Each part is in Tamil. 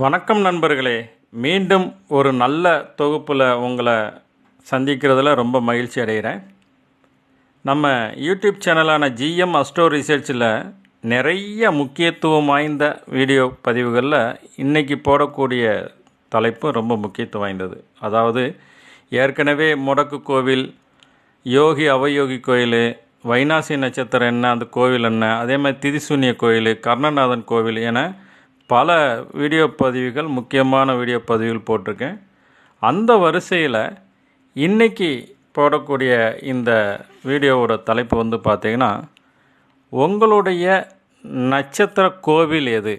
வணக்கம் நண்பர்களே. மீண்டும் ஒரு நல்ல தொகுப்பில் உங்களை சந்திக்கிறதுல ரொம்ப மகிழ்ச்சி அடைகிறேன். நம்ம யூடியூப் சேனலான ஜிஎம் அஸ்ட்ரோ ரிசர்ச்சில் நிறைய முக்கியத்துவம் வாய்ந்த வீடியோ பதிவுகளில் இன்றைக்கி போடக்கூடிய தலைப்பு ரொம்ப முக்கியத்துவம் வாய்ந்தது. அதாவது ஏற்கனவே முடக்கு கோவில், யோகி அவயோகி கோயில், வைனாசி நட்சத்திரம் என்ன, அந்த கோவில் என்ன, அதே மாதிரி திதிசூன்ய கோயில், கர்ணநாதன் கோவில் என பல வீடியோ பதிவுகள், முக்கியமான வீடியோ பதிவுகள் போட்டிருக்கேன். அந்த வரிசையில் இன்றைக்கி போடக்கூடிய இந்த வீடியோவோட தலைப்பு வந்து பார்த்திங்கன்னா, உங்களுடைய நட்சத்திர கோவில் எது?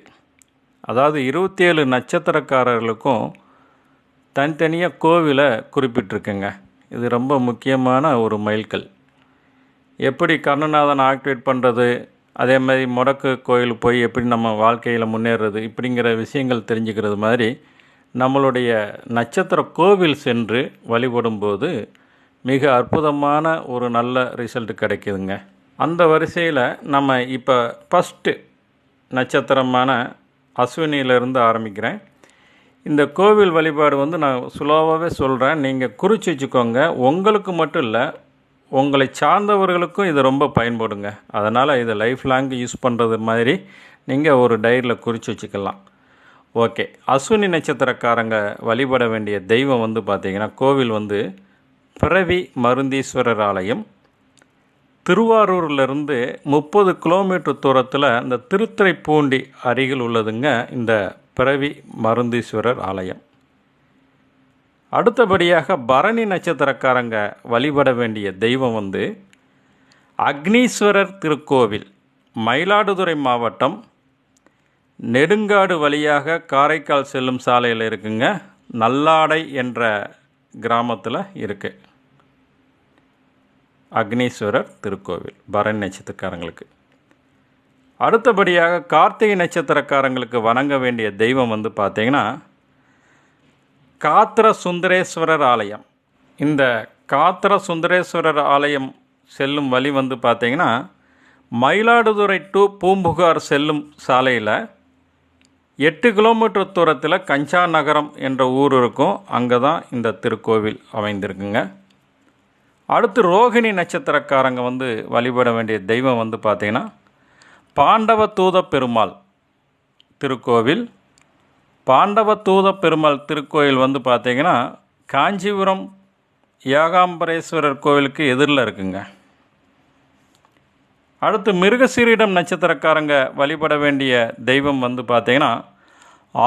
அதாவது 27 நட்சத்திரக்காரர்களுக்கும் தனித்தனியாக கோவிலை குறிப்பிட்டிருக்குங்க. இது ரொம்ப முக்கியமான ஒரு மைல்கல். எப்படி கர்ணநாதன் ஆக்டிவேட் பண்ணுறது, அதே மாதிரி முடக்கு கோயில் போய் எப்படி நம்ம வாழ்க்கையில் முன்னேறது, இப்படிங்கிற விஷயங்கள் தெரிஞ்சுக்கிறது மாதிரி நம்மளுடைய நட்சத்திர கோவில் சென்று வழிபடும்போது மிக அற்புதமான ஒரு நல்ல ரிசல்ட் கிடைக்குதுங்க. அந்த வரிசையில் நம்ம இப்போ ஃபஸ்ட்டு நட்சத்திரமான அஸ்வினியிலேருந்து ஆரம்பிக்கிறேன். இந்த கோவில் வழிபாடு வந்து நான் சுலோவாகவே சொல்கிறேன், நீங்கள் குறித்து வச்சுக்கோங்க. உங்களுக்கு மட்டும் இல்லை, உங்களை சார்ந்தவர்களுக்கும் இது ரொம்ப பயன்படுங்க. அதனால் இதை லைஃப் லாங் யூஸ் பண்ணுறது மாதிரி நீங்கள் ஒரு டைரியில் குறித்து வச்சுக்கலாம். ஓகே, அஸ்வினி நட்சத்திரக்காரங்க வழிபட வேண்டிய தெய்வம் வந்து பார்த்திங்கன்னா, கோவில் வந்து பிறவி மருந்தீஸ்வரர் ஆலயம். திருவாரூர்லேருந்து 30 கிலோமீட்டர் தூரத்தில் இந்த திருத்துறைப்பூண்டி அருகில் உள்ளதுங்க இந்த பிறவி மருந்தீஸ்வரர் ஆலயம். அடுத்தபடியாக பரணி நட்சத்திரக்காரங்க வழிபட வேண்டிய தெய்வம் வந்து அக்னீஸ்வரர் திருக்கோவில். மயிலாடுதுறை மாவட்டம் நெடுங்காடு வழியாக காரைக்கால் செல்லும் சாலையில் இருக்குங்க. நல்லாடை என்ற கிராமத்தில் இருக்குது அக்னீஸ்வரர் திருக்கோவில் பரணி நட்சத்திரக்காரங்களுக்கு. அடுத்தபடியாக கார்த்திகை நட்சத்திரக்காரங்களுக்கு வணங்க வேண்டிய தெய்வம் வந்து பார்த்திங்கன்னா காத்திர சுந்தரேஸ்வரர் ஆலயம். இந்த காத்திர சுந்தரேஸ்வரர் ஆலயம் செல்லும் வழி வந்து பார்த்திங்கன்னா, மயிலாடுதுறை டு பூம்புகார் செல்லும் சாலையில் 8 கிலோமீட்டர் தூரத்தில் கஞ்சா நகரம் என்ற ஊர் இருக்கும். அங்கே தான் இந்த திருக்கோவில் அமைந்திருக்குங்க. அடுத்து ரோகிணி நட்சத்திரக்காரங்க வந்து வழிபட வேண்டிய தெய்வம் வந்து பார்த்திங்கன்னா பாண்டவ தூத பெருமாள் திருக்கோவில். பாண்டவ தூத பெருமாள் திருக்கோயில் வந்து பார்த்திங்கன்னா காஞ்சிபுரம் ஏகாம்பரேஸ்வரர் கோவிலுக்கு எதிரில் இருக்குங்க. அடுத்து மிருகசீரிடம் நட்சத்திரக்காரங்க வழிபட வேண்டிய தெய்வம் வந்து பார்த்திங்கன்னா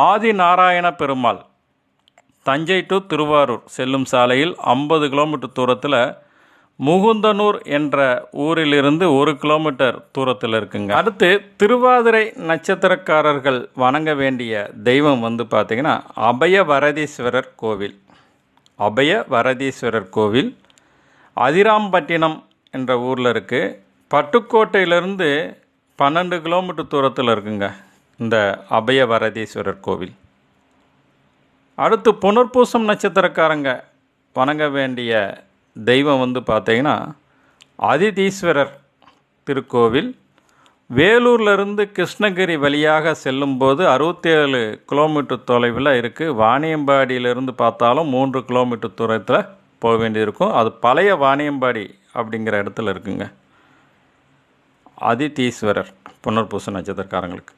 ஆதி நாராயண பெருமாள். தஞ்சை டு திருவாரூர் செல்லும் சாலையில் 50 கிலோமீட்டர் தூரத்தில் முகுந்தனூர் என்ற ஊரிலிருந்து 1 கிலோமீட்டர் தூரத்தில் இருக்குங்க. அடுத்து திருவாதிரை நட்சத்திரக்காரர்கள் வணங்க வேண்டிய தெய்வம் வந்து பார்த்திங்கன்னா அபயவரதீஸ்வரர் கோவில். அபயவரதீஸ்வரர் கோவில் அதிராம்பட்டினம் என்ற ஊரில் இருக்குது. பட்டுக்கோட்டையிலேருந்து 12 கிலோமீட்டர் தூரத்தில் இருக்குங்க இந்த அபயவரதீஸ்வரர் கோவில். அடுத்து புனர்பூசம் நட்சத்திரக்காரங்க வணங்க வேண்டிய தெய்வம் வந்து பார்த்திங்கன்னா அதிதீஸ்வரர் திருக்கோவில். வேலூர்லேருந்து கிருஷ்ணகிரி வழியாக செல்லும்போது 67 கிலோமீட்டர் தொலைவில் இருக்குது. வாணியம்பாடியிலிருந்து பார்த்தாலும் 3 கிலோமீட்டர் தூரத்தில் போக வேண்டியிருக்கும். அது பழைய வாணியம்பாடி அப்படிங்கிற இடத்துல இருக்குங்க அதிதீஸ்வரர் புனர்பூச நட்சத்திரக்காரங்களுக்கு.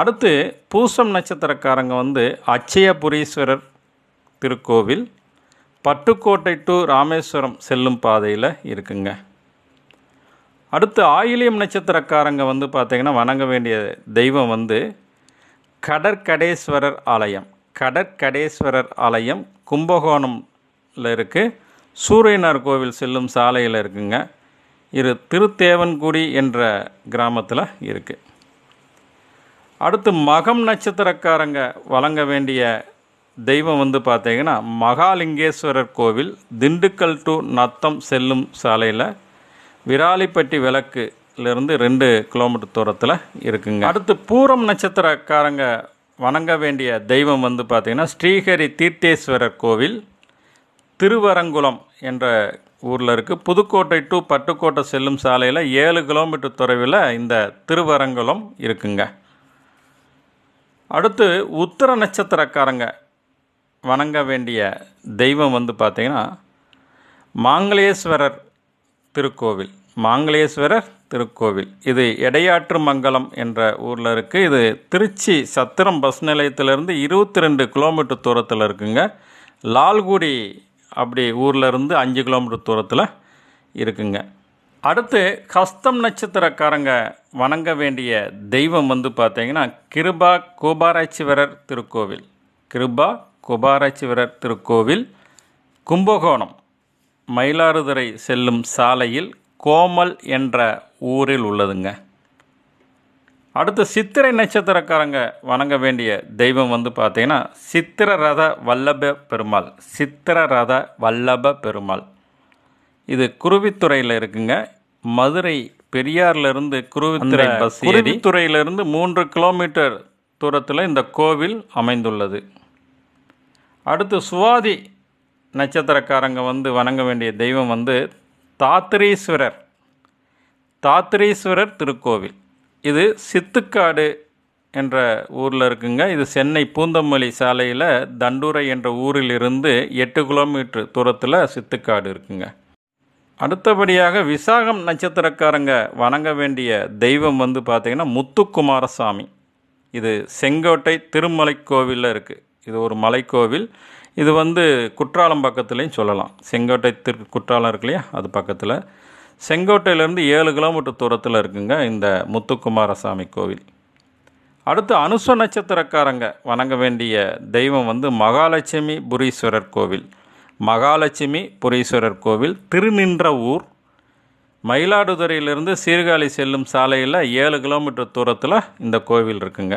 அடுத்து பூசம் நட்சத்திரக்காரங்க வந்து அச்சயபுரீஸ்வரர் திருக்கோவில். பட்டுக்கோட்டை டு ராமேஸ்வரம் செல்லும் பாதையில் இருக்குங்க. அடுத்து ஆயிலியம் நட்சத்திரக்காரங்க வந்து பார்த்திங்கன்னா வணங்க வேண்டிய தெய்வம் வந்து கடற்கடேஸ்வரர் ஆலயம். கடற்கடேஸ்வரர் ஆலயம் கும்பகோணமில் இருக்குது. சூரியனார் கோவில் செல்லும் சாலையில் இருக்குங்க. இது திருத்தேவன்குடி என்ற கிராமத்தில் இருக்குது. அடுத்து மகம் நட்சத்திரக்காரங்க வணங்க வேண்டிய தெய்வம் வந்து பார்த்திங்கன்னா மகாலிங்கேஸ்வரர் கோவில். திண்டுக்கல் டு நத்தம் செல்லும் சாலையில் விராலிப்பட்டி விளக்குலேருந்து 2 கிலோமீட்டர் தூரத்தில் இருக்குங்க. அடுத்து பூரம் நட்சத்திரக்காரங்க வணங்க வேண்டிய தெய்வம் வந்து பார்த்திங்கன்னா ஸ்ரீஹரி தீர்த்தேஸ்வரர் கோவில். திருவரங்குளம் என்ற ஊரில் இருக்குது. புதுக்கோட்டை டு பட்டுக்கோட்டை செல்லும் சாலையில் 7 கிலோமீட்டர் தொலைவில் இந்த திருவரங்குளம் இருக்குங்க. அடுத்து உத்திர நட்சத்திரக்காரங்க வணங்க வேண்டிய தெய்வம் வந்து பார்த்திங்கன்னா மாங்கலேஸ்வரர் திருக்கோவில். மாங்கலேஸ்வரர் திருக்கோவில் இது எடையாற்று மங்கலம் என்ற ஊரில் இருக்குது. இது திருச்சி சத்திரம் பஸ் நிலையத்திலேருந்து 22 கிலோமீட்டர் தூரத்தில் இருக்குங்க. லால்குடி அப்படி ஊரில் இருந்து 5 கிலோமீட்டர் தூரத்தில் இருக்குங்க. அடுத்து ஹஸ்தம் நட்சத்திரக்காரங்க வணங்க வேண்டிய தெய்வம் வந்து பார்த்திங்கன்னா கிருபா கோபாராய்ச்சிவரர் திருக்கோவில். கிருபா கோபாராய்ச்சிவரர் திருக்கோவில் கும்பகோணம் மயிலாடுதுறை செல்லும் சாலையில் கோமல் என்ற ஊரில் உள்ளதுங்க. அடுத்து சித்திரை நட்சத்திரக்காரங்க வணங்க வேண்டிய தெய்வம் வந்து பார்த்திங்கன்னா சித்திரரத வல்லப பெருமாள். சித்திரரத வல்லப பெருமாள் இது குருவித்துறையில் இருக்குங்க. மதுரை பெரியார்லேருந்து குருவித்துறை பஸ் குருவித்துறையிலிருந்து 3 கிலோமீட்டர் தூரத்தில் இந்த கோவில் அமைந்துள்ளது. அடுத்து சுவாதி நட்சத்திரக்காரங்க வந்து வணங்க வேண்டிய தெய்வம் வந்து தாத்ரீஸ்வரர். தாத்ரீஸ்வரர் திருக்கோவில் இது சித்துக்காடு என்ற ஊரில் இருக்குங்க. இது சென்னை பூந்தமல்லி சாலையில் தண்டூரை என்ற ஊரில் இருந்து 8 கிலோமீட்டர் தூரத்தில் சித்துக்காடு இருக்குங்க. அடுத்தபடியாக விசாகம் நட்சத்திரக்காரங்க வணங்க வேண்டிய தெய்வம் வந்து பார்த்திங்கன்னா முத்துக்குமாரசாமி. இது செங்கோட்டை திருமலை கோவிலில் இருக்குது. இது ஒரு மலைக்கோவில். இது வந்து குற்றாலம் பக்கத்துலேயும் சொல்லலாம். செங்கோட்டை குற்றாலம் இருக்கு இல்லையா, அது பக்கத்தில். செங்கோட்டையிலேருந்து 7 கிலோமீட்டர் தூரத்தில் இருக்குங்க இந்த முத்துக்குமாரசாமி கோவில். அடுத்து அனுச நட்சத்திரக்காரங்க வணங்க வேண்டிய தெய்வம் வந்து மகாலட்சுமி புரீஸ்வரர் கோவில். மகாலட்சுமி புரீஸ்வரர் கோவில் திருநின்ற ஊர் மயிலாடுதுறையிலிருந்து சீர்காழி செல்லும் சாலையில் 7 கிலோமீட்டர் தூரத்தில் இந்த கோவில் இருக்குங்க.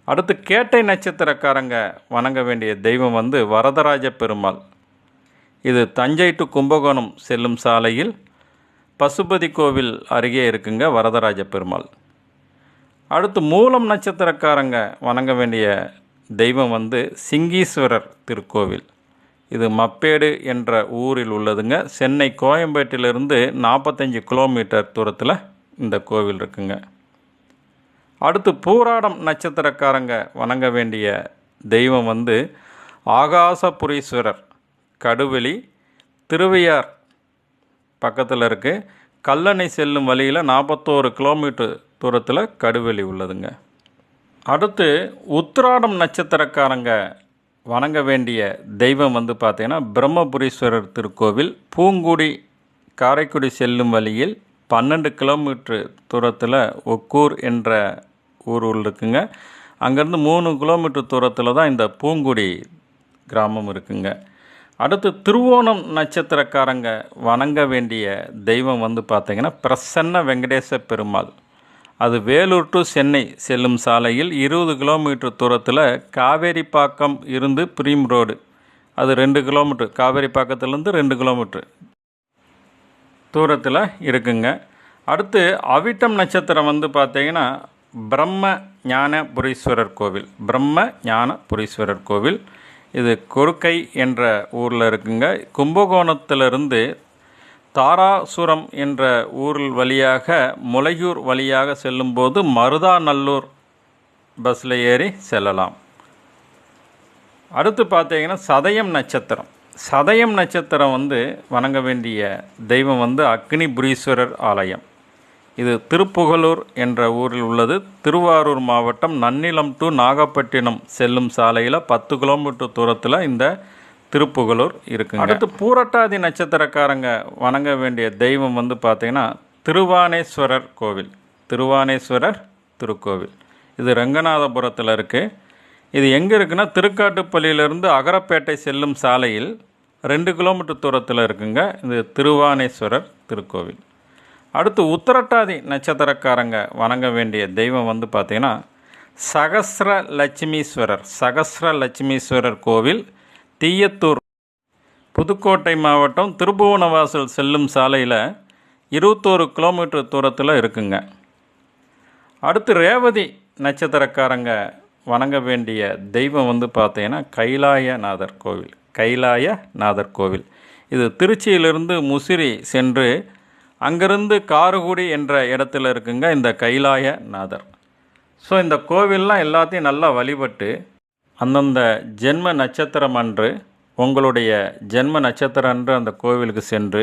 அடுத்து கேட்டை நட்சத்திரக்காரங்க வணங்க வேண்டிய தெய்வம் வந்து வரதராஜ பெருமாள். இது தஞ்சை டு கும்பகோணம் செல்லும் சாலையில் பசுபதி கோவில் அருகே இருக்குங்க வரதராஜ பெருமாள். அடுத்து மூலம் நட்சத்திரக்காரங்க வணங்க வேண்டிய தெய்வம் வந்து சிங்கீஸ்வரர் திருக்கோவில். இது மப்பேடு என்ற ஊரில் உள்ளதுங்க. சென்னை கோயம்பேட்டிலிருந்து 45 கிலோமீட்டர் தூரத்தில் இந்த கோவில் இருக்குங்க. அடுத்து பூராடம் நட்சத்திரக்காரங்க வணங்க வேண்டிய தெய்வம் வந்து ஆகாசபுரீஸ்வரர். கடுவெளி திருவையார் பக்கத்தில் இருக்குது. கல்லணை செல்லும் வழியில் 41 கிலோமீட்டர் தூரத்தில் கடுவெளி உள்ளதுங்க. அடுத்து உத்திராடம் நட்சத்திரக்காரங்க வணங்க வேண்டிய தெய்வம் வந்து பார்த்திங்கன்னா பிரம்மபுரீஸ்வரர் திருக்கோவில். பூங்குடி காரைக்குடி செல்லும் வழியில் 12 கிலோமீட்டர் தூரத்தில் ஒக்கூர் என்ற ஊர் இருக்குங்க. அங்கேருந்து 3 கிலோமீட்டர் தூரத்தில் தான் இந்த பூங்குடி கிராமம் இருக்குங்க. அடுத்து திருவோணம் நட்சத்திரக்காரங்க வணங்க வேண்டிய தெய்வம் வந்து பார்த்திங்கன்னா பிரசன்ன வெங்கடேச பெருமாள். அது வேலூர் டு சென்னை செல்லும் சாலையில் 20 கிலோமீட்டர் தூரத்தில் காவேரிப்பாக்கம் இருந்து பிரீம் ரோடு அது 2 கிலோமீட்டர், காவேரிப்பாக்கத்துலேருந்து 2 கிலோமீட்டர் தூரத்தில் இருக்குங்க. அடுத்து அவிட்டம் நட்சத்திரம் வந்து பார்த்திங்கன்னா பிரம்ம ஞானபுரீஸ்வரர் கோவில். பிரம்ம ஞானபுரீஸ்வரர் கோவில் இது கொருக்கை என்ற ஊரில் இருக்குங்க. கும்பகோணத்திலிருந்து தாராசுரம் என்ற ஊரில் வழியாக முளையூர் வழியாக செல்லும்போது மருதாநல்லூர் பஸ்ஸில் ஏறி செல்லலாம். அடுத்து பார்த்தீங்கன்னா சதயம் நட்சத்திரம். சதயம் நட்சத்திரம் வந்து வணங்க வேண்டிய தெய்வம் வந்து அக்னிபுரீஸ்வரர் ஆலயம். இது திருப்புகலூர் என்ற ஊரில் உள்ளது. திருவாரூர் மாவட்டம் நன்னிலம் டு நாகப்பட்டினம் செல்லும் சாலையில் 10 கிலோமீட்டர் தூரத்தில் இந்த திருப்புகலூர் இருக்குங்க. அடுத்து பூரட்டாதி நட்சத்திரக்காரங்க வணங்க வேண்டிய தெய்வம் வந்து பார்த்திங்கன்னா திருவானேஸ்வரர் கோவில். திருவானேஸ்வரர் திருக்கோவில் இது ரங்கநாதபுரத்தில் இருக்குது. இது எங்கே இருக்குன்னா திருக்காட்டுப்பள்ளியிலேருந்து அகரப்பேட்டை செல்லும் சாலையில் 2 கிலோமீட்டர் தூரத்தில் இருக்குங்க இது திருவானேஸ்வரர் திருக்கோவில். அடுத்து உத்திரட்டாதி நட்சத்திரக்காரங்க வணங்க வேண்டிய தெய்வம் வந்து பார்த்திங்கன்னா சகஸ்ர லட்சுமீஸ்வரர். சகஸ்ர லட்சுமீஸ்வரர் கோவில் தீயத்தூர் புதுக்கோட்டை மாவட்டம் திருபுவனவாசல் செல்லும் சாலையில் 21 கிலோமீட்டர் தூரத்தில் இருக்குங்க. அடுத்து ரேவதி நட்சத்திரக்காரங்க வணங்க வேண்டிய தெய்வம் வந்து பார்த்தீங்கன்னா கைலாயநாதர் கோவில். கைலாயநாதர் கோவில் இது திருச்சியிலிருந்து முசிறி சென்று அங்கிருந்து காரகுடி என்ற இடத்துல இருக்குங்க இந்த கைலாயநாதர். ஸோ இந்த கோவில்லாம் எல்லாத்தையும் நல்லா வழிபட்டு அந்தந்த ஜென்ம நட்சத்திரம் அன்று உங்களுடைய ஜென்ம நட்சத்திரம் அன்று அந்த கோவிலுக்கு சென்று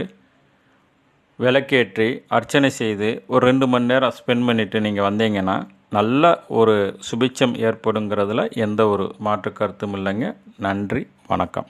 விளக்கேற்றி அர்ச்சனை செய்து ஒரு 2 மணி நேரம் ஸ்பெண்ட் பண்ணிவிட்டு நீங்கள் வந்தீங்கன்னா நல்ல ஒரு சுபிட்சம் ஏற்படுங்கிறதுல எந்த ஒரு மாற்று கருத்தும் இல்லைங்க. நன்றி, வணக்கம்.